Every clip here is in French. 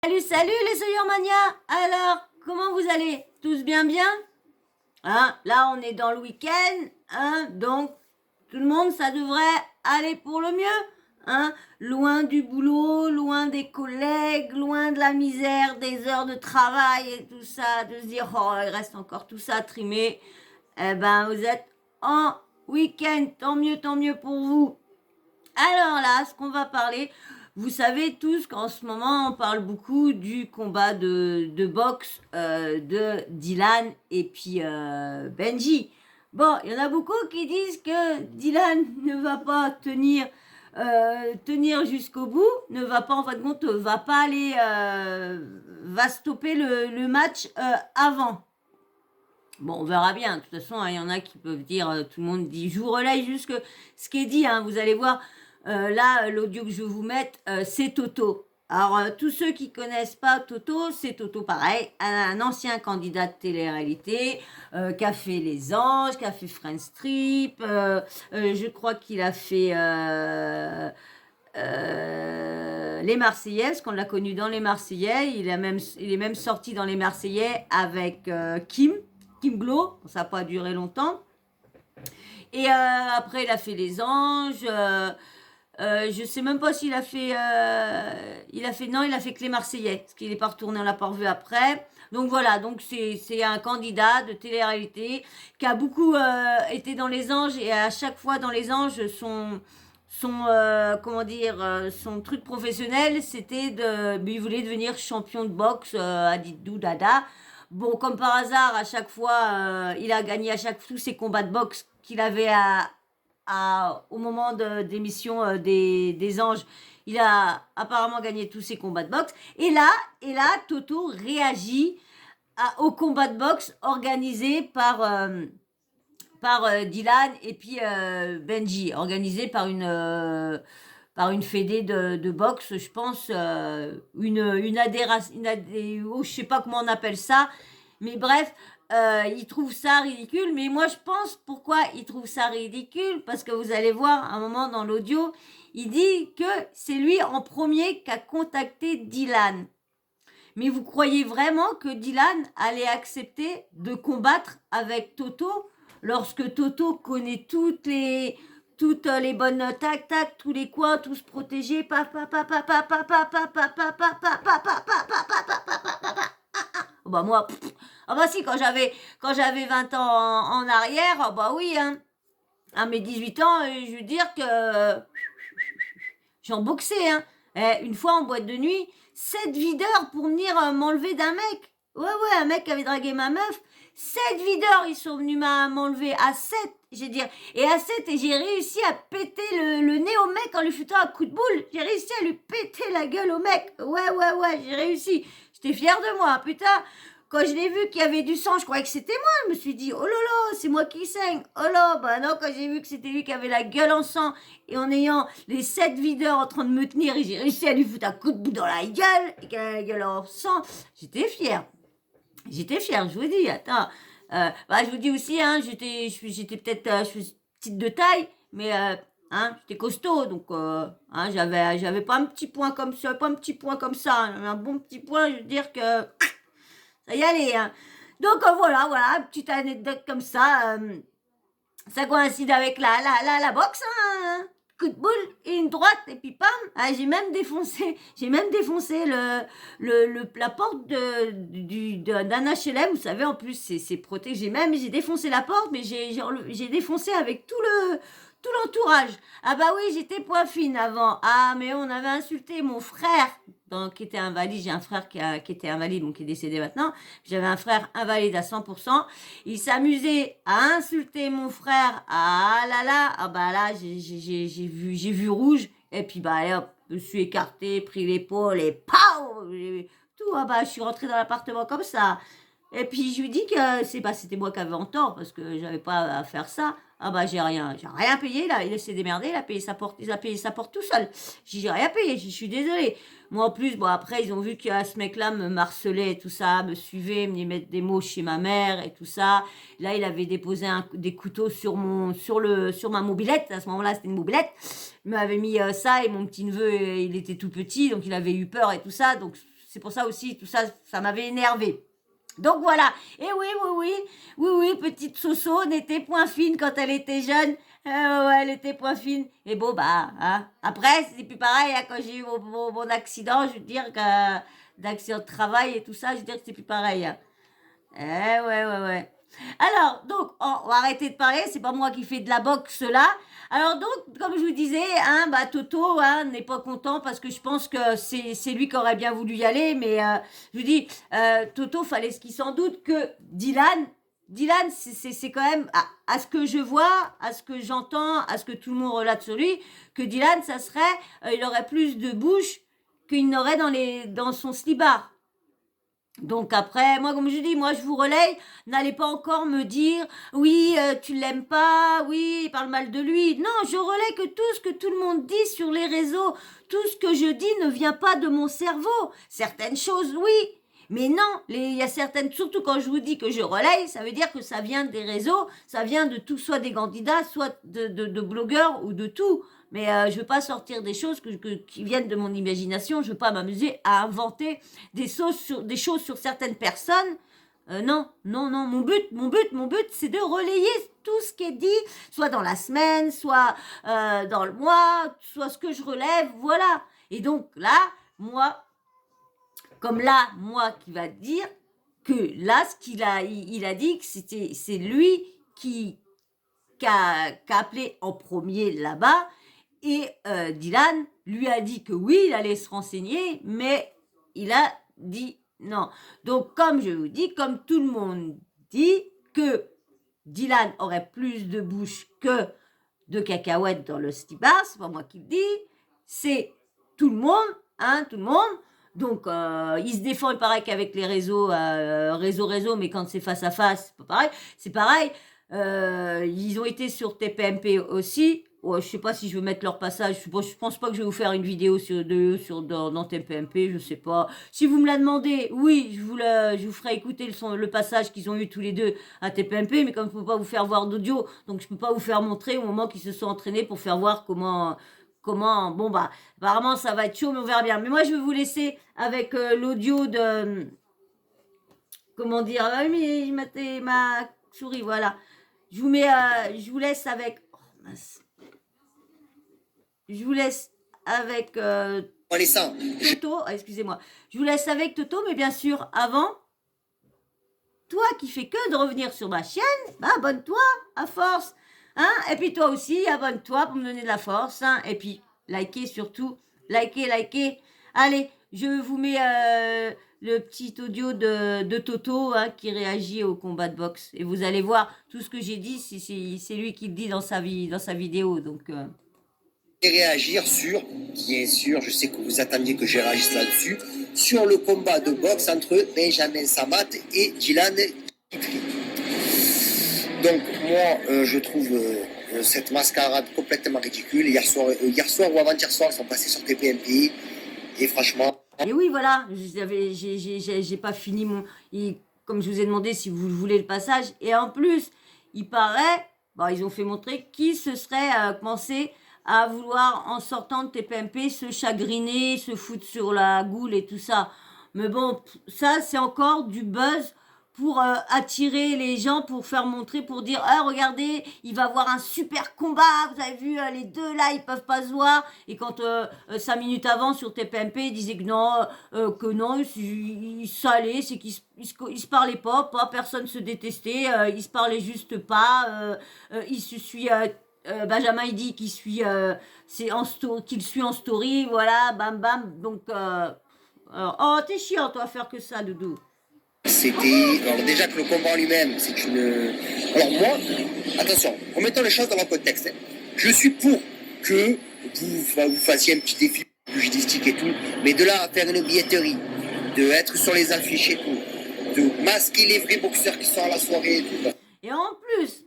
Salut, salut les Soyurmania. Alors, comment vous allez? Tous bien bien? Hein, là, on est dans le week-end, hein, donc tout le monde, ça devrait aller pour le mieux, hein, loin du boulot, loin des collègues, loin de la misère, des heures de travail et tout ça, de se dire, oh, il reste encore tout ça à trimer. Eh ben, vous êtes en week-end, tant mieux pour vous. Alors là, ce qu'on va parler, vous savez tous qu'en ce moment, on parle beaucoup du combat de boxe de Dylan et puis Benji. Bon, il y en a beaucoup qui disent que Dylan ne va pas tenir jusqu'au bout, ne va pas, en fin de compte, va pas aller, va stopper le match avant. Bon, on verra bien. De toute façon, hein, il y en a qui peuvent dire, tout le monde dit, je vous relaye juste ce qui est dit, hein, vous allez voir. Là, l'audio que je vais vous mettre, c'est Toto. Alors, tous ceux qui connaissent pas Toto, c'est Toto pareil, un ancien candidat de télé-réalité, qui a fait Les Anges, qui a fait Friends Strip, je crois qu'il a fait Les Marseillais, parce qu'on l'a connu dans Les Marseillais, il est même sorti dans Les Marseillais avec Kim Glow, ça n'a pas duré longtemps. Et après, il a fait Les Anges. Je sais même pas s'il a fait, non, il a fait que Les Marseillais, parce qu'il n'est pas retourné, on l'a pas revu après. Donc voilà, donc c'est un candidat de télé-réalité qui a beaucoup été dans Les Anges, et à chaque fois dans Les Anges, son truc professionnel, c'était il voulait devenir champion de boxe à Didou Dada. Bon, comme par hasard, à chaque fois, il a gagné tous ses combats de boxe qu'il avait au moment d'émission des Anges. Il a apparemment gagné tous ses combats de boxe. Et là, Toto réagit au combat de boxe organisé par Dylan et puis Benji, organisé par une fédé de boxe, je pense, une adhération, je sais pas comment on appelle ça, mais bref, il trouve ça ridicule. Mais moi, je pense pourquoi il trouve ça ridicule, parce que vous allez voir, à un moment dans l'audio, il dit que c'est lui en premier qui a contacté Dylan. Mais vous croyez vraiment que Dylan allait accepter de combattre avec Toto lorsque Toto connaît toutes les bonnes tac tac, tous les coins, tous protégés, bah moi, ah bah si, quand j'avais 20 ans en arrière, ah bah oui, hein. À mes 18 ans, je veux dire que j'en boxais, hein. Une fois en boîte de nuit, 7 videurs pour venir m'enlever d'un mec. Ouais, un mec qui avait dragué ma meuf. 7 videurs, ils sont venus m'enlever à 7, j'ai dire. Et à 7, et j'ai réussi à péter le nez au mec en lui foutant un coup de boule. J'ai réussi à lui péter la gueule au mec. Ouais, j'ai réussi. J'étais fière de moi, putain. Quand je l'ai vu qu'il y avait du sang, je croyais que c'était moi. Je me suis dit, oh là là, c'est moi qui saigne. Oh là, bah non, quand j'ai vu que c'était lui qui avait la gueule en sang, et en ayant les 7 videurs en train de me tenir, et j'ai réussi à lui foutre un coup de bout dans la gueule, et qu'il a la gueule en sang, j'étais fière. Je vous dis, attends. Je vous dis aussi, hein, j'étais peut-être, je suis petite de taille, mais hein, j'étais costaud, donc hein, j'avais pas un petit point comme ça, hein, un bon petit point, je veux dire que ça y allait, hein. Donc voilà, petite anecdote comme ça. Ça coïncide avec la boxe, hein. Coup de boule, et une droite, et puis pam. Ah, j'ai même défoncé la porte d'un HLM. Vous savez, en plus, c'est protégé. J'ai défoncé la porte, mais j'ai défoncé avec tout l'entourage. Ah bah oui, j'étais point fine avant. Ah, mais on avait insulté mon frère, qui était invalide. J'ai un frère qui était invalide, donc qui est décédé maintenant. J'avais un frère invalide à 100%. Il s'amusait à insulter mon frère. Ah là là, ah bah là, j'ai vu rouge. Et puis bah allez, hop, je me suis écarté, pris l'épaule et pow, tout. Ah bah je suis rentrée dans l'appartement comme ça. Et puis je lui dis que c'était moi qui avais en tort, parce que j'avais pas à faire ça. Ah bah j'ai rien payé là, il s'est démerdé, il a payé sa porte tout seul. J'ai rien payé, je suis désolée. Moi en plus, bon après ils ont vu que ce mec-là me harcelait et tout ça, me suivait, me mettre des mots chez ma mère et tout ça. Là il avait déposé des couteaux sur ma mobilette, à ce moment-là c'était une mobilette. Il m'avait mis ça, et mon petit neveu il était tout petit, donc il avait eu peur et tout ça, donc c'est pour ça aussi, tout ça, ça m'avait énervé. Donc voilà, et oui, petite Soso n'était point fine quand elle était jeune. Ouais, elle était point fine. Et bon, bah, hein. Après, c'est plus pareil, hein, quand j'ai eu mon accident, je veux dire que d'accident de travail et tout ça, je veux dire que c'est plus pareil. Hein. Ouais. Alors, donc, on va arrêter de parler, c'est pas moi qui fais de la boxe là. Alors donc, comme je vous disais, hein, bah Toto n'est pas content parce que je pense que c'est lui qui aurait bien voulu y aller, mais je vous dis, Toto, fallait ce qu'il s'en doute que Dylan, c'est quand même, à ce que je vois, à ce que j'entends, à ce que tout le monde relate sur lui, que Dylan, ça serait, il aurait plus de bouche qu'il n'aurait dans son slibard. Donc après, moi comme je dis, moi je vous relaye, n'allez pas encore me dire, oui, tu l'aimes pas, oui, il parle mal de lui. Non, je relaye que tout ce que tout le monde dit sur les réseaux, tout ce que je dis ne vient pas de mon cerveau. Certaines choses, oui. Mais non, il y a certaines, surtout quand je vous dis que je relaye, ça veut dire que ça vient des réseaux, ça vient de tout, soit des candidats, soit de blogueurs ou de tout. Mais je veux pas sortir des choses qui viennent de mon imagination, je veux pas m'amuser à inventer des choses sur certaines personnes. Non, mon but, c'est de relayer tout ce qui est dit, soit dans la semaine, soit dans le mois, soit ce que je relève, voilà. Et donc là, moi qui va dire que là, ce qu'il a, il a dit que c'est lui qui a appelé en premier là-bas, et Dylan lui a dit que oui, il allait se renseigner, mais il a dit non. Donc, comme je vous dis, comme tout le monde dit que Dylan aurait plus de bouche que de cacahuètes dans le stibar, c'est pas moi qui le dis, c'est tout le monde. Donc, il se défend, il paraît qu'avec les réseaux, mais quand c'est face à face, c'est pareil. Ils ont été sur TPMP aussi. Ouais, je sais pas si je veux mettre leur passage. Je pense pas que je vais vous faire une vidéo dans TPMP. Je sais pas. Si vous me la demandez, oui, je vous ferai écouter le passage qu'ils ont eu tous les deux à TPMP. Mais comme je peux pas vous faire voir d'audio, donc je peux pas vous faire montrer au moment qu'ils se sont entraînés pour faire voir comment. Bon bah, apparemment ça va être chaud, mais on verra bien. Mais moi je vais vous laisser avec l'audio de. Comment dire? Ah oui, mais ma souris, voilà. Je vous laisse avec. Oh, mince. Je vous laisse avec Toto. Excusez-moi. Je vous laisse avec Toto, mais bien sûr, avant, toi qui fais que de revenir sur ma chaîne, bah, abonne-toi à force. Hein? Et puis toi aussi, abonne-toi pour me donner de la force. Hein? Et puis, likez surtout. Likez. Allez, je vous mets le petit audio de Toto qui réagit au combat de boxe. Et vous allez voir, tout ce que j'ai dit, c'est lui qui le dit dans sa vidéo. Donc... réagir sur, bien sûr, je sais que vous attendiez que je réagisse là-dessus, sur le combat de boxe entre Benjamin Samat et Dylan Kitri. Donc moi, je trouve cette mascarade complètement ridicule. Hier soir ou avant-hier soir, ils sont passés sur TPMP et franchement... Et oui, voilà, j'ai pas fini comme je vous ai demandé si vous voulez le passage. Et en plus, il paraît, ils ont fait montrer qui se serait commencé à vouloir, en sortant de TPMP, se chagriner, se foutre sur la goule et tout ça. Mais bon, ça, c'est encore du buzz pour attirer les gens, pour faire montrer, pour dire regardez, il va y avoir un super combat, vous avez vu, les deux là, ils peuvent pas se voir. Et quand 5 minutes avant sur TPMP, ils disaient que non, ils s'allaient, c'est qu'ils se parlaient pas, personne se détestait, ils se parlaient juste pas, il se suit... Benjamin il dit qu'il suit qu'il suit en story, voilà, bam, donc oh t'es chiant toi à faire que ça, Doudou. C'était, alors déjà que le combat en lui-même, c'est une... Alors moi, attention, remettons les choses dans leur contexte. Hein. Je suis pour que vous fassiez un petit défi pugilistique et tout, mais de là à faire une billetterie, de être sur les affiches et tout, de masquer les vrais boxeurs qui sont à la soirée et tout. Et en plus,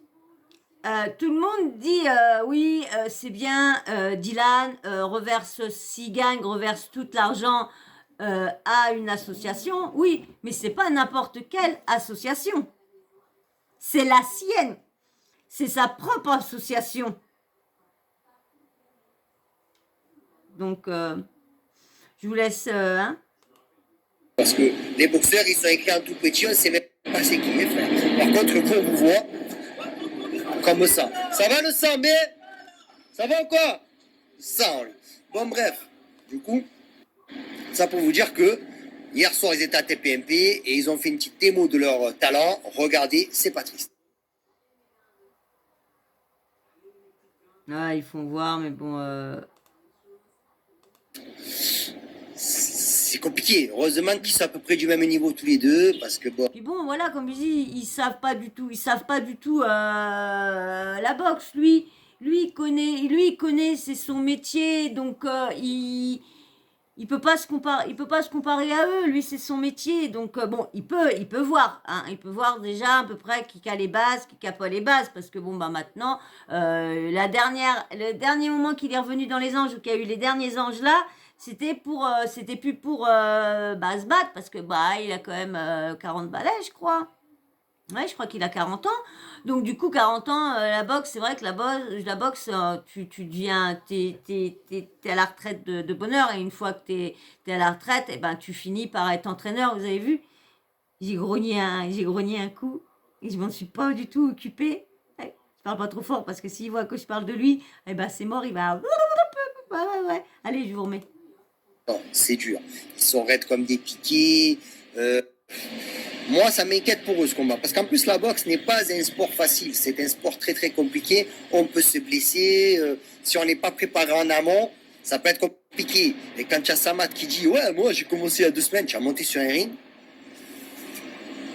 tout le monde dit oui, c'est bien, Dylan s'il gagne, reverse tout l'argent à une association. Oui, mais c'est pas n'importe quelle association. C'est la sienne. C'est sa propre association. Donc, je vous laisse... Parce que les boxeurs, ils sont écrits en tout petit, on ne sait même pas c'est qui les frères. Par contre, vous, on vous voit comme ça. Ça va le sang, mais ça va ou quoi? Sang. Bon, bref. Du coup, ça pour vous dire que hier soir, ils étaient à TPMP et ils ont fait une petite démo de leur talent. Regardez, c'est pas triste. Ah, ils font voir, mais bon... C'est compliqué. Heureusement qu'ils sont à peu près du même niveau tous les deux, parce que bon. Puis bon, voilà, comme je dis, ils savent pas du tout la boxe. Il connaît, c'est son métier, donc il peut pas se comparer à eux. Lui, c'est son métier, donc bon, il peut voir, hein, il peut voir déjà à peu près qui a les bases, qui a pas les bases, parce que bon, bah maintenant, le dernier moment qu'il est revenu dans les anges, ou qu'il y a eu les derniers anges là. C'était plus pour se battre, parce que bah il a quand même 40 balais, je crois. Ouais, je crois qu'il a 40 ans. Donc du coup, 40 ans, la boxe, c'est vrai que la boxe, tu deviens, t'es à la retraite de bonheur, et une fois que t'es à la retraite, et ben tu finis par être entraîneur. Vous avez vu? J'ai grogné un coup, et je m'en suis pas du tout occupée. Ouais, je parle pas trop fort, parce que s'il voit que je parle de lui, et ben c'est mort, il va... Ouais. Allez, je vous remets. Non, c'est dur. Ils sont raides comme des piquets. Moi, ça m'inquiète pour eux ce combat. Parce qu'en plus, la boxe n'est pas un sport facile. C'est un sport très très compliqué. On peut se blesser. Si on n'est pas préparé en amont, ça peut être compliqué. Et quand tu as Samat qui dit ouais, moi j'ai commencé il y a 2 semaines, tu as monté sur un ring.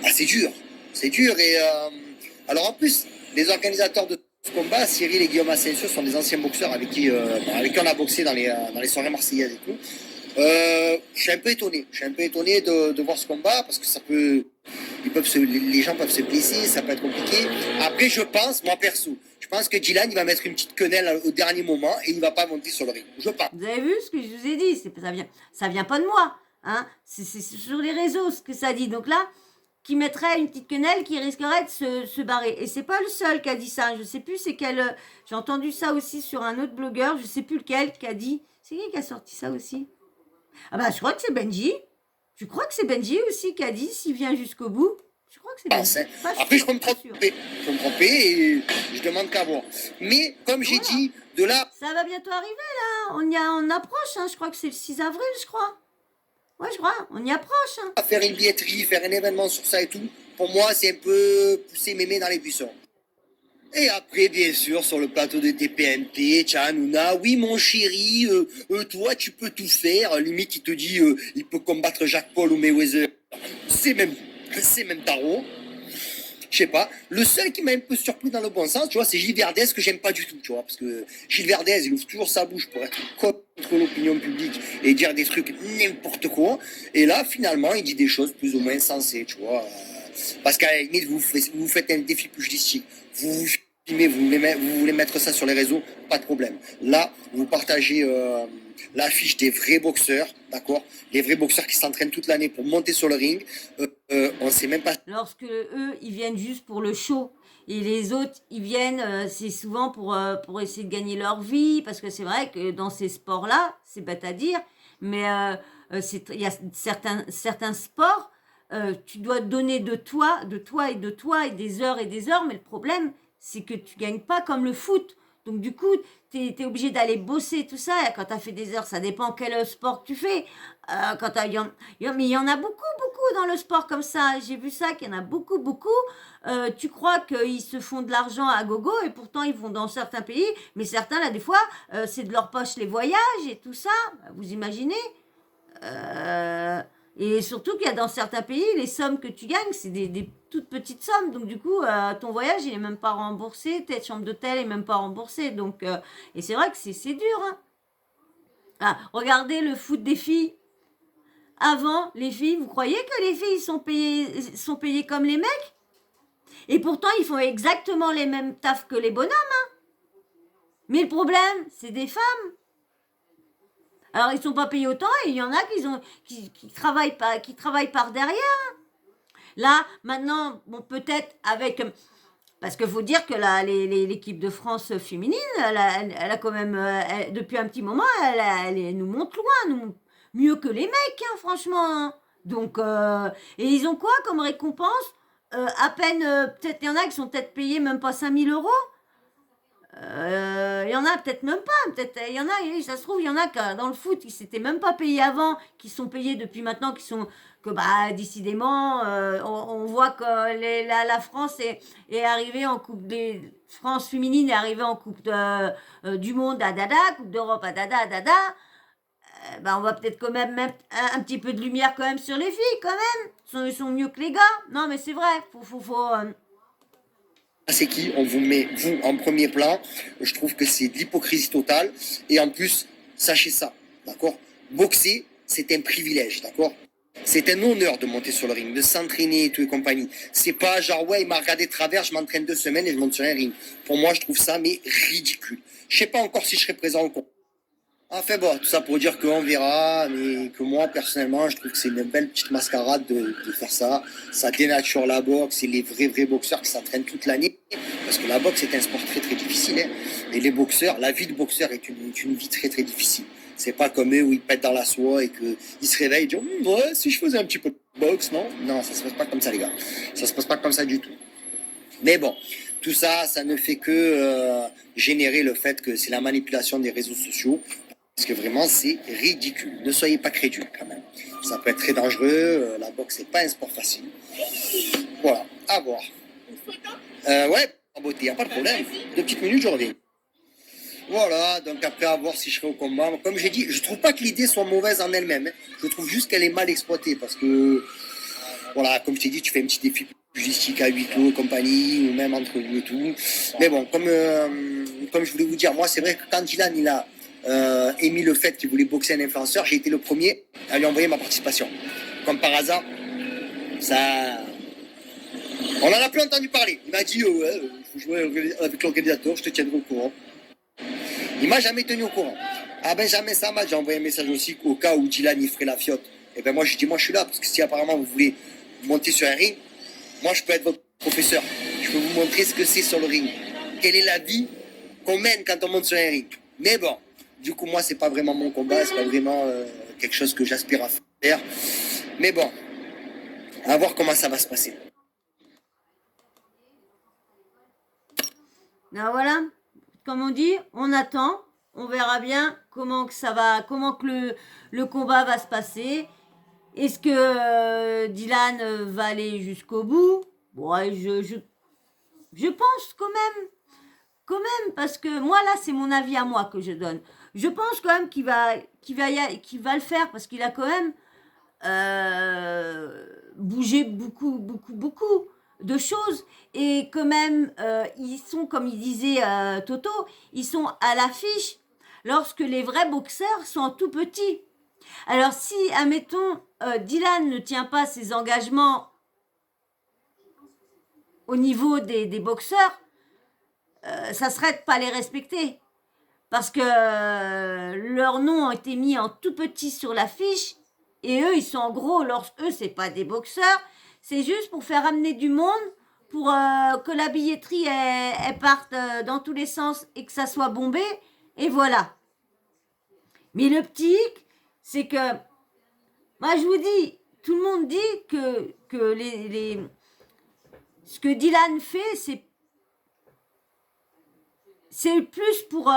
Ah, c'est dur. C'est dur. Et alors en plus, les organisateurs de ce combat, Cyril et Guillaume Asensio, sont des anciens boxeurs avec qui on a boxé dans les soirées marseillaises et tout. Je suis un peu étonné. Je suis un peu étonné de voir ce combat parce que ça peut, les gens peuvent se blesser, ça peut être compliqué. Après, je pense, moi perso, je pense que Dylan il va mettre une petite quenelle au dernier moment et il va pas monter sur le ring. Je pense. Vous avez vu ce que je vous ai dit? Ça vient pas de moi, hein. C'est sur les réseaux ce que ça dit. Donc là, qui mettrait une petite quenelle qui risquerait de se barrer. Et c'est pas le seul qui a dit ça. Je sais plus c'est quel. J'ai entendu ça aussi sur un autre blogueur. Je sais plus lequel qui a dit. C'est qui a sorti ça aussi? Ah bah je crois que c'est Benji. Je crois que c'est Benji aussi qui a dit s'il vient jusqu'au bout. Je crois que c'est Benji. Après, je peux me tromper. Je peux me tromper et je demande qu'à voir. Mais comme j'ai dit, de là. Ça va bientôt arriver là. On approche. Hein. Je crois que c'est le 6 avril, je crois. Ouais, je crois. On y approche. Hein. Faire une billetterie, faire un événement sur ça et tout, pour moi, c'est un peu pousser mémé dans les buissons. Et après, bien sûr, sur le plateau de TPMP, Hanouna, oui mon chéri, toi tu peux tout faire. Limite, il te dit, il peut combattre Jacques Paul ou Mayweather. C'est même tarot. Je sais pas. Le seul qui m'a un peu surpris dans le bon sens, tu vois, c'est Gilles Verdez que j'aime pas du tout, tu vois, parce que Gilles Verdez, il ouvre toujours sa bouche pour être contre l'opinion publique et dire des trucs n'importe quoi. Et là, finalement, il dit des choses plus ou moins sensées, tu vois. Parce qu'à la limite, vous faites un défi pugilistique. Vous filmez, vous voulez mettre ça sur les réseaux, pas de problème. Là, vous partagez l'affiche des vrais boxeurs, d'accord? Les vrais boxeurs qui s'entraînent toute l'année pour monter sur le ring. On sait même pas. Lorsque eux, ils viennent juste pour le show. Et les autres, ils viennent, c'est souvent pour essayer de gagner leur vie. Parce que c'est vrai que dans ces sports-là, c'est bête à dire, mais il y a certains sports, tu dois donner de toi et des heures, mais le problème, c'est que tu gagnes pas comme le foot. Donc du coup, tu es obligé d'aller bosser tout ça. Et quand tu as fait des heures, ça dépend quel sport tu fais. Mais il y en a beaucoup dans le sport comme ça. J'ai vu ça, qu'il y en a beaucoup. Tu crois qu'ils se font de l'argent à gogo et pourtant ils vont dans certains pays. Mais certains, là, des fois, c'est de leur poche les voyages et tout ça. Vous imaginez et surtout qu'il y a dans certains pays, les sommes que tu gagnes, c'est des toutes petites sommes. Donc du coup, ton voyage, il est même pas remboursé. Ta chambre d'hôtel est même pas remboursée. Donc, et c'est vrai que c'est dur. Hein. Ah, regardez le foot des filles. Avant, les filles, vous croyez que les filles sont payées comme les mecs? Et pourtant, ils font exactement les mêmes tafs que les bonhommes. Hein. Mais le problème, c'est des femmes. Alors, ils sont pas payés autant et il y en a qui travaillent par derrière. Là, maintenant, bon, peut-être avec... Parce qu'il faut dire que l'équipe de France féminine, elle a quand même, depuis un petit moment, elle nous monte loin, mieux que les mecs, hein, franchement. Hein. Donc, et ils ont quoi comme récompense? À peine, peut-être, il y en a qui sont peut-être payés même pas 5 000 €. Il y en a peut-être même pas, peut-être il y en a, ça se trouve, il y en a que dans le foot qui s'étaient même pas payés avant, qui sont payés depuis maintenant, qui sont que bah décidément, on voit que la France est arrivée en coupe des France féminine est arrivée en coupe du monde à dada, coupe d'Europe à dada, bah on va peut-être quand même mettre un petit peu de lumière quand même sur les filles quand même, ils sont mieux que les gars. Non mais c'est vrai, faut C'est qui? On vous met, vous, en premier plan. Je trouve que c'est de l'hypocrisie totale. Et en plus, sachez ça, d'accord? Boxer, c'est un privilège, d'accord? C'est un honneur de monter sur le ring, de s'entraîner et tout et compagnie. C'est pas genre, ouais, il m'a regardé de travers, je m'entraîne 2 semaines et je monte sur un ring. Pour moi, je trouve ça, mais ridicule. Je sais pas encore si je serai présent au combat. Enfin bon, tout ça pour dire qu'on verra, mais que moi, personnellement, je trouve que c'est une belle petite mascarade de faire ça. Ça dénature la boxe et les vrais boxeurs qui s'entraînent toute l'année. Parce que la boxe est un sport très difficile. Hein. Et les boxeurs, la vie de boxeur est une vie très difficile. C'est pas comme eux où ils pètent dans la soie et qu'ils se réveillent et disent ouais, si je faisais un petit peu de boxe, non? Non, ça se passe pas comme ça, les gars. Ça se passe pas comme ça du tout. Mais bon, tout ça, ça ne fait que générer le fait que c'est la manipulation des réseaux sociaux. Parce que vraiment, c'est ridicule. Ne soyez pas crédules quand même. Ça peut être très dangereux. La boxe, c'est pas un sport facile. Voilà, à voir. Ouais, en beauté, y a pas de problème. 2 petites minutes, je reviens. Voilà, donc après, à voir si je serai au combat. Comme j'ai dit, je trouve pas que l'idée soit mauvaise en elle-même. Hein. Je trouve juste qu'elle est mal exploitée. Parce que, voilà, comme je t'ai dit, tu fais un petit défi logistique à huis clos, compagnie, ou même entre nous et tout. Mais bon, comme je voulais vous dire, moi, c'est vrai que quand Dylan, il a émis le fait qu'il voulait boxer un influenceur, j'ai été le premier à lui envoyer ma participation. Comme par hasard, ça... On en a plus entendu parler. Il m'a dit, ouais, il faut jouer avec l'organisateur, je te tiendrai au courant. Il m'a jamais tenu au courant. Ah ben jamais ça m'a, j'ai envoyé un message aussi au cas où Dylan il ferait la fiotte. Et ben moi je dis, moi je suis là, parce que si apparemment vous voulez monter sur un ring, moi je peux être votre professeur. Je peux vous montrer ce que c'est sur le ring. Quelle est la vie qu'on mène quand on monte sur un ring. Mais bon, du coup moi c'est pas vraiment mon combat, c'est pas vraiment quelque chose que j'aspire à faire. Mais bon, à voir comment ça va se passer. ben voilà, comme on dit, on attend, on verra bien comment que ça va, comment que le combat va se passer. Est-ce que Dylan va aller jusqu'au bout? Ouais, je pense quand même, parce que moi là, c'est mon avis à moi que je donne. Je pense quand même qu'il va le faire parce qu'il a quand même bougé beaucoup de choses et quand même ils sont comme il disait Toto, ils sont à l'affiche lorsque les vrais boxeurs sont tout petits. Alors si admettons Dylan ne tient pas ses engagements au niveau des boxeurs, ça serait de pas les respecter parce que leurs noms ont été mis en tout petit sur l'affiche et eux ils sont en gros, eux c'est pas des boxeurs, c'est juste pour faire amener du monde, pour que la billetterie elle parte dans tous les sens et que ça soit bombé et voilà. Mais le petit hic, c'est que moi je vous dis, tout le monde dit que ce que Dylan fait c'est plus pour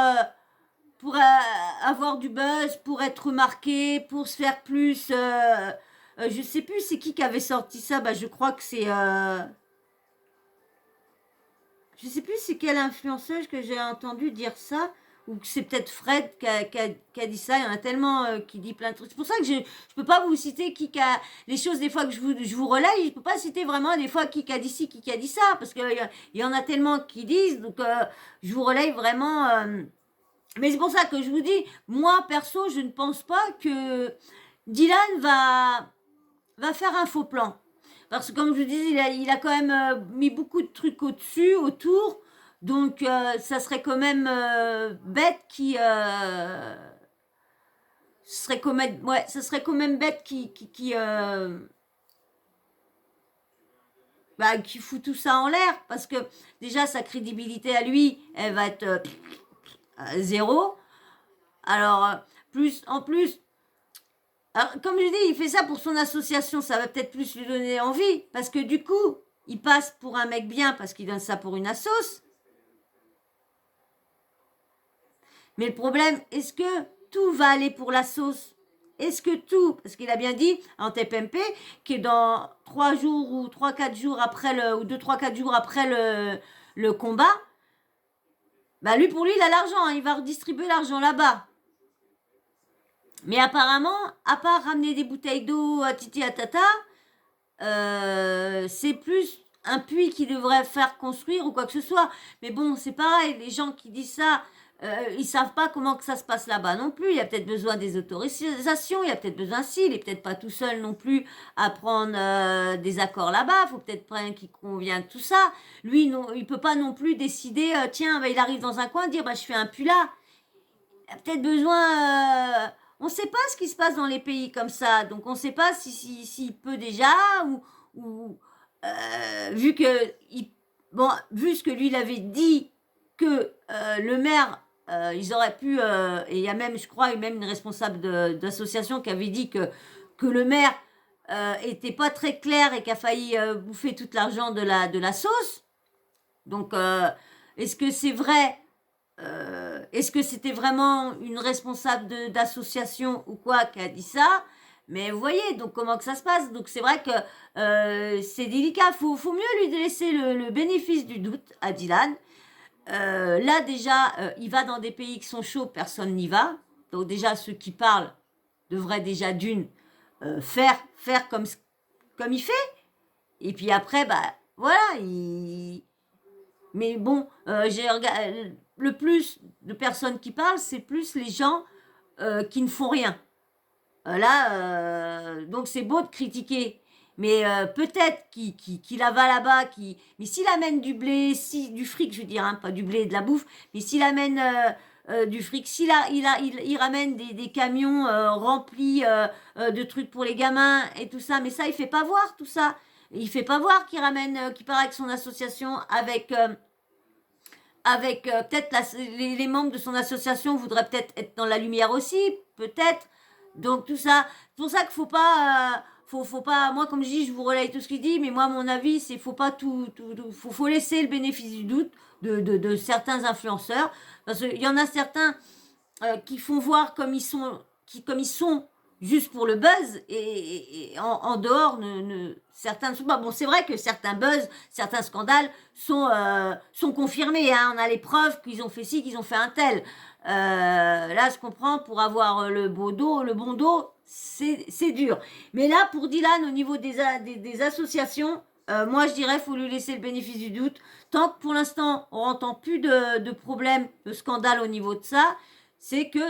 avoir du buzz, pour être remarqué, pour se faire plus. Je sais plus c'est qui avait sorti ça. Bah, je crois que c'est. Je sais plus c'est quelle influenceuse que j'ai entendu dire ça. Ou que c'est peut-être Fred qui a dit ça. Il y en a tellement qui dit plein de trucs. C'est pour ça que je peux pas vous citer qui a. Les choses des fois que je vous relaye, je peux pas citer vraiment des fois qui a dit ci, qui a dit ça. Parce qu'il y en a tellement qui disent. Donc je vous relaye vraiment. Mais c'est pour ça que je vous dis, moi perso, je ne pense pas que Dylan va faire un faux plan. Parce que comme je vous dis, il a quand même mis beaucoup de trucs au-dessus, autour. Donc ça serait quand même bête ça serait quand même bête qui fout tout ça en l'air. Parce que déjà, sa crédibilité à lui, elle va être zéro. Alors, en plus, Alors, comme je dis, il fait ça pour son association, ça va peut-être plus lui donner envie, parce que du coup, il passe pour un mec bien parce qu'il donne ça pour une assos. Mais le problème, est-ce que tout va aller pour la sauce? Est-ce que tout, parce qu'il a bien dit en TPMP que dans 3 jours ou 3-4 jours après ou 2-3-4 jours après le combat, bah lui, pour lui, il a l'argent, hein, il va redistribuer l'argent là-bas. Mais apparemment, à part ramener des bouteilles d'eau à titi à tata, c'est plus un puits qui devrait faire construire ou quoi que ce soit. Mais bon, c'est pareil, les gens qui disent ça, ils savent pas comment que ça se passe là-bas non plus. Il y a peut-être besoin des autorisations, il y a peut-être besoin il est peut-être pas tout seul non plus à prendre des accords là-bas. Il faut peut-être prendre qui convient de tout ça. Lui, non, il peut pas non plus décider, tiens, bah, il arrive dans un coin, dire, bah, je fais un puits là. Il y a peut-être besoin... on ne sait pas ce qui se passe dans les pays comme ça, donc on ne sait pas s'il peut déjà, ou vu que, vu ce que lui il avait dit, que le maire, ils auraient pu, et il y a même, je crois, même une responsable d'association qui avait dit que le maire était pas très clair et qu'a failli bouffer tout l'argent de la sauce. Donc, est-ce que c'est vrai? Est-ce que c'était vraiment une responsable d'association ou quoi qui a dit ça? Mais vous voyez, donc comment que ça se passe? Donc c'est vrai que c'est délicat. Faut mieux lui laisser le bénéfice du doute à Dylan. Là déjà, il va dans des pays qui sont chauds, personne n'y va. Donc déjà, ceux qui parlent devraient déjà faire comme il fait. Et puis après, bah voilà, mais bon, le plus de personnes qui parlent, c'est plus les gens qui ne font rien. Donc c'est beau de critiquer, mais peut-être qu'il va là-bas, mais s'il amène du blé, du fric, je veux dire, hein, pas du blé et de la bouffe, mais s'il amène du fric, il ramène des camions remplis de trucs pour les gamins et tout ça, mais ça, il fait pas voir tout ça. Il fait pas voir qu'il ramène, qu'il part avec son association avec peut-être les membres de son association voudraient peut-être être dans la lumière aussi, peut-être. Donc tout ça, c'est pour ça qu'il faut pas, faut pas. Moi, comme je dis, je vous relaye tout ce qu'il dit, mais moi, mon avis, c'est faut pas faut laisser le bénéfice du doute de certains influenceurs, parce qu'il y en a certains qui font voir comme ils sont juste pour le buzz et en dehors certains ne sont pas. Bon, c'est vrai que certains buzz, certains scandales sont confirmés, hein. On a les preuves qu'ils ont fait ci, qu'ils ont fait un tel. Là, je comprends, pour avoir le bon dos, c'est dur. Mais là, pour Dylan, au niveau des associations, moi, je dirais, faut lui laisser le bénéfice du doute. Tant que pour l'instant, on n'entend plus de problèmes, de scandales au niveau de ça, c'est que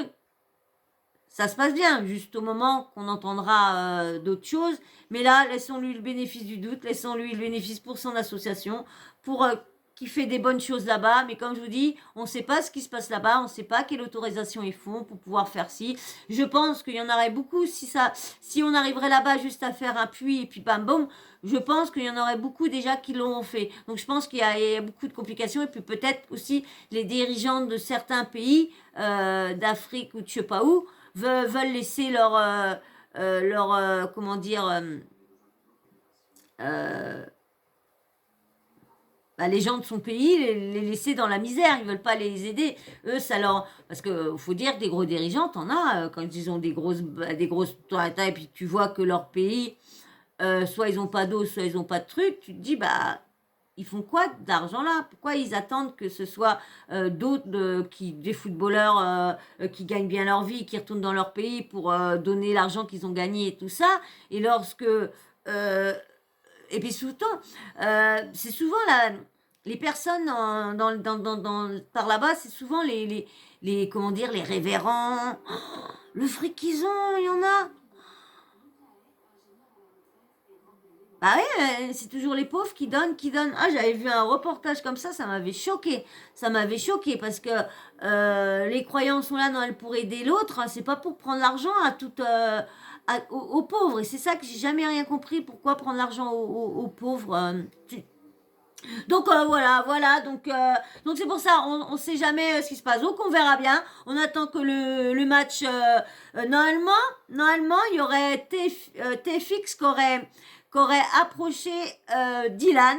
ça se passe bien, juste au moment qu'on entendra d'autres choses. Mais là, laissons-lui le bénéfice du doute, laissons-lui le bénéfice pour son association, pour qu'il fait des bonnes choses là-bas. Mais comme je vous dis, on ne sait pas ce qui se passe là-bas, on ne sait pas quelle autorisation ils font pour pouvoir faire ci. Je pense qu'il y en aurait beaucoup si on arriverait là-bas juste à faire un puits et puis bam boum. Je pense qu'il y en aurait beaucoup déjà qui l'ont fait. Donc je pense qu'il y a beaucoup de complications et puis peut-être aussi les dirigeants de certains pays d'Afrique ou de je sais pas où veulent laisser comment dire, les gens de son pays, les laisser dans la misère, ils veulent pas les aider. Eux, ça leur... Parce que faut dire que des gros dirigeants, t'en as, quand ils ont des grosses et puis tu vois que leur pays, soit ils ont pas d'eau, soit ils ont pas de trucs, tu te dis, bah... Ils font quoi d'argent là? Pourquoi ils attendent que ce soit d'autres, des footballeurs qui gagnent bien leur vie, qui retournent dans leur pays pour donner l'argent qu'ils ont gagné et tout ça? Et lorsque... et puis souvent, c'est souvent les personnes par là-bas, c'est souvent comment dire, les révérends. Oh, le fric qu'ils ont, il y en a. Bah oui, c'est toujours les pauvres qui donnent. Ah, j'avais vu un reportage comme ça m'avait choqué. Ça m'avait choqué parce que les croyants sont là pour aider l'autre. Hein, c'est pas pour prendre l'argent aux pauvres. Et c'est ça que j'ai jamais rien compris. Pourquoi prendre l'argent aux pauvres Donc voilà, donc c'est pour ça, on sait jamais ce qui se passe. Donc on verra bien. On attend que le match, normalement, il y aurait TFX qui aurait approché Dylan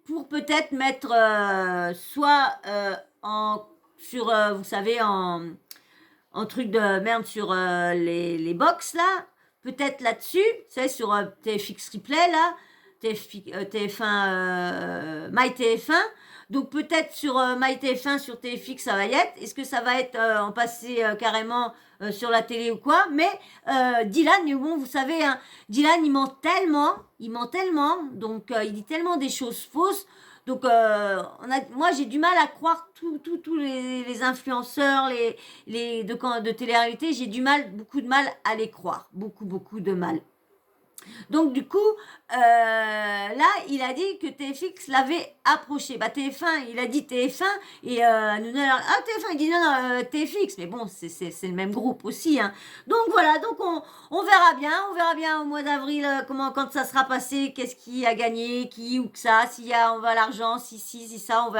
pour peut-être mettre soit vous savez, en truc de merde sur les box là, peut-être là-dessus, c'est sur TFX Replay là, TF1, MyTF1. Donc peut-être sur MyTF1, sur TFX, ça va y être. Est-ce que ça va être en passé carrément sur la télé ou quoi? Mais Dylan, mais bon, vous savez, hein, Dylan, il ment tellement, donc il dit tellement des choses fausses. Donc moi j'ai du mal à croire tous les influenceurs, de télé-réalité, j'ai beaucoup de mal à les croire, beaucoup de mal. Donc du coup, là, il a dit que TFX l'avait approché. Bah TF1, il a dit TF1 et nous TF1, il dit non, TFX. Mais bon, c'est le même groupe aussi. Hein. Donc voilà, donc on verra bien au mois d'avril quand ça sera passé, qu'est-ce qui a gagné, qui ou que ça, s'il y a on va l'argent, si ça, on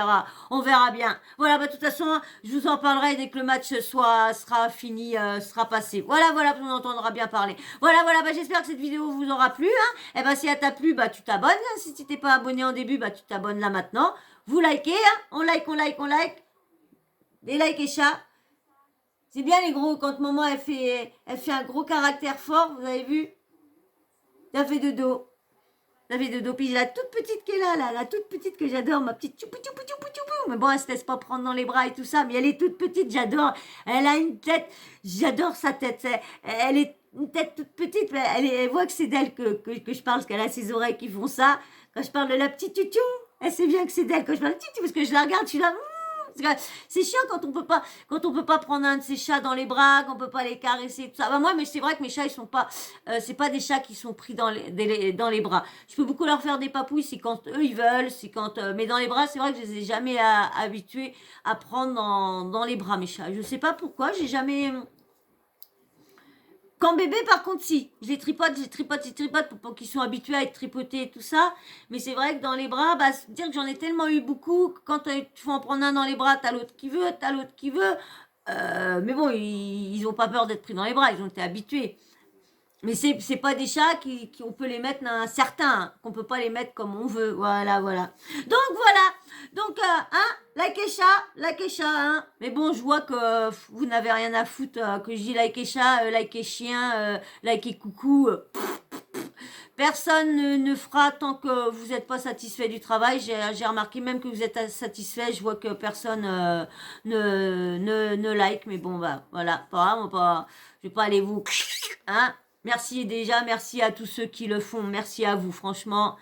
verra bien. Voilà, bah de toute façon, je vous en parlerai dès que le match sera fini, sera passé. Voilà, on entendra bien parler. Voilà, bah j'espère que cette vidéo vous aura plu. Hein. Et ben si elle t'a plu, bah tu t'abonnes. Hein. Si tu t'es pas abonné en début, bah tu t'abonnes là maintenant. Vous likez, hein. On like. Des likes et chats. C'est bien les gros quand maman elle fait un gros caractère fort, vous avez vu? Ça fait de dos. Puis la toute petite qui est là, la toute petite que j'adore, ma petite tchoupou. Mais bon, elle se laisse pas prendre dans les bras et tout ça, mais elle est toute petite, j'adore. Elle a une tête, j'adore sa tête. Elle est une tête toute petite, mais elle voit que c'est d'elle que je parle, parce qu'elle a ses oreilles qui font ça. Quand je parle de la petite tutu, elle sait bien que c'est d'elle. Quand je parle de tutu, parce que je la regarde, je suis là... C'est chiant quand on peut pas prendre un de ces chats dans les bras, qu'on peut pas les caresser, tout ça. Bah moi, mais c'est vrai que mes chats, ils sont pas, c'est pas des chats qui sont pris dans les bras. Je peux beaucoup leur faire des papouilles, c'est quand eux ils veulent, c'est quand, mais dans les bras, c'est vrai que je les ai jamais habitués à prendre dans les bras mes chats. Je sais pas pourquoi, j'ai jamais. Quand bébé, par contre, si. Je les tripote pour qu'ils soient habitués à être tripotés et tout ça. Mais c'est vrai que dans les bras, bah, dire que j'en ai tellement eu beaucoup, que quand tu faut en prendre un dans les bras, t'as l'autre qui veut. Mais bon, ils ont pas peur d'être pris dans les bras, ils ont été habitués. Mais c'est pas des chats on peut les mettre dans un certain, qu'on peut pas les mettre comme on veut. Voilà. Donc voilà. Donc like et chat, hein. Mais bon, je vois que vous n'avez rien à foutre que je dis like et chat, like et chien, like et coucou. Personne ne fera tant que vous n'êtes pas satisfait du travail. J'ai remarqué même que vous êtes satisfait. Je vois que personne ne like. Mais bon, bah voilà. Je vais pas aller vous... Hein. Merci à tous ceux qui le font. Merci à vous, franchement.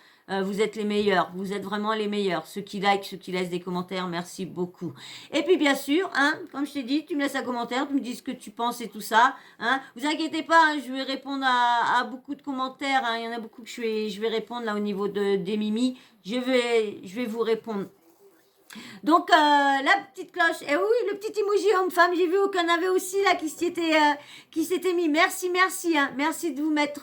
Vous êtes les meilleurs, vous êtes vraiment les meilleurs. Ceux qui like, ceux qui laissent des commentaires, merci beaucoup. Et puis bien sûr, hein, comme je t'ai dit, tu me laisses un commentaire, tu me dis ce que tu penses et tout ça. Hein. Vous inquiétez pas, hein, je vais répondre à beaucoup de commentaires. Hein. Il y en a beaucoup que je vais répondre là au niveau des Mimi. Je vais vous répondre. Donc la petite cloche, et oui, le petit emoji homme-femme, j'ai vu qu'il y en avait aussi là qui s'était mis. Merci, hein. Merci de vous mettre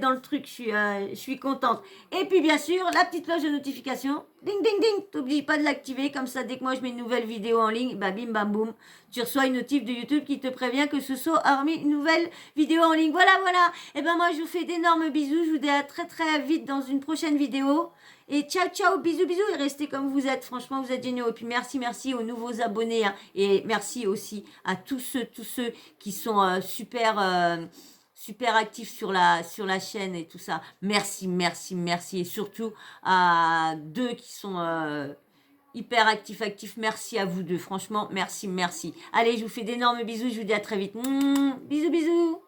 dans le truc, je suis contente. Et puis bien sûr, la petite cloche de notification, ding ding ding, t'oublies pas de l'activer, comme ça dès que moi je mets une nouvelle vidéo en ligne, bah bim bam boum, tu reçois une notif de YouTube qui te prévient que ce soit hormis une nouvelle vidéo en ligne. Voilà. Et ben moi je vous fais d'énormes bisous, je vous dis à très très vite dans une prochaine vidéo. Et ciao, bisous, et restez comme vous êtes. Franchement, vous êtes géniaux. Et puis merci aux nouveaux abonnés. Hein. Et merci aussi à tous ceux qui sont super actifs sur la chaîne et tout ça. Merci. Et surtout à deux qui sont hyper actifs. Merci à vous deux. Franchement, merci. Allez, je vous fais d'énormes bisous. Je vous dis à très vite. Bisous.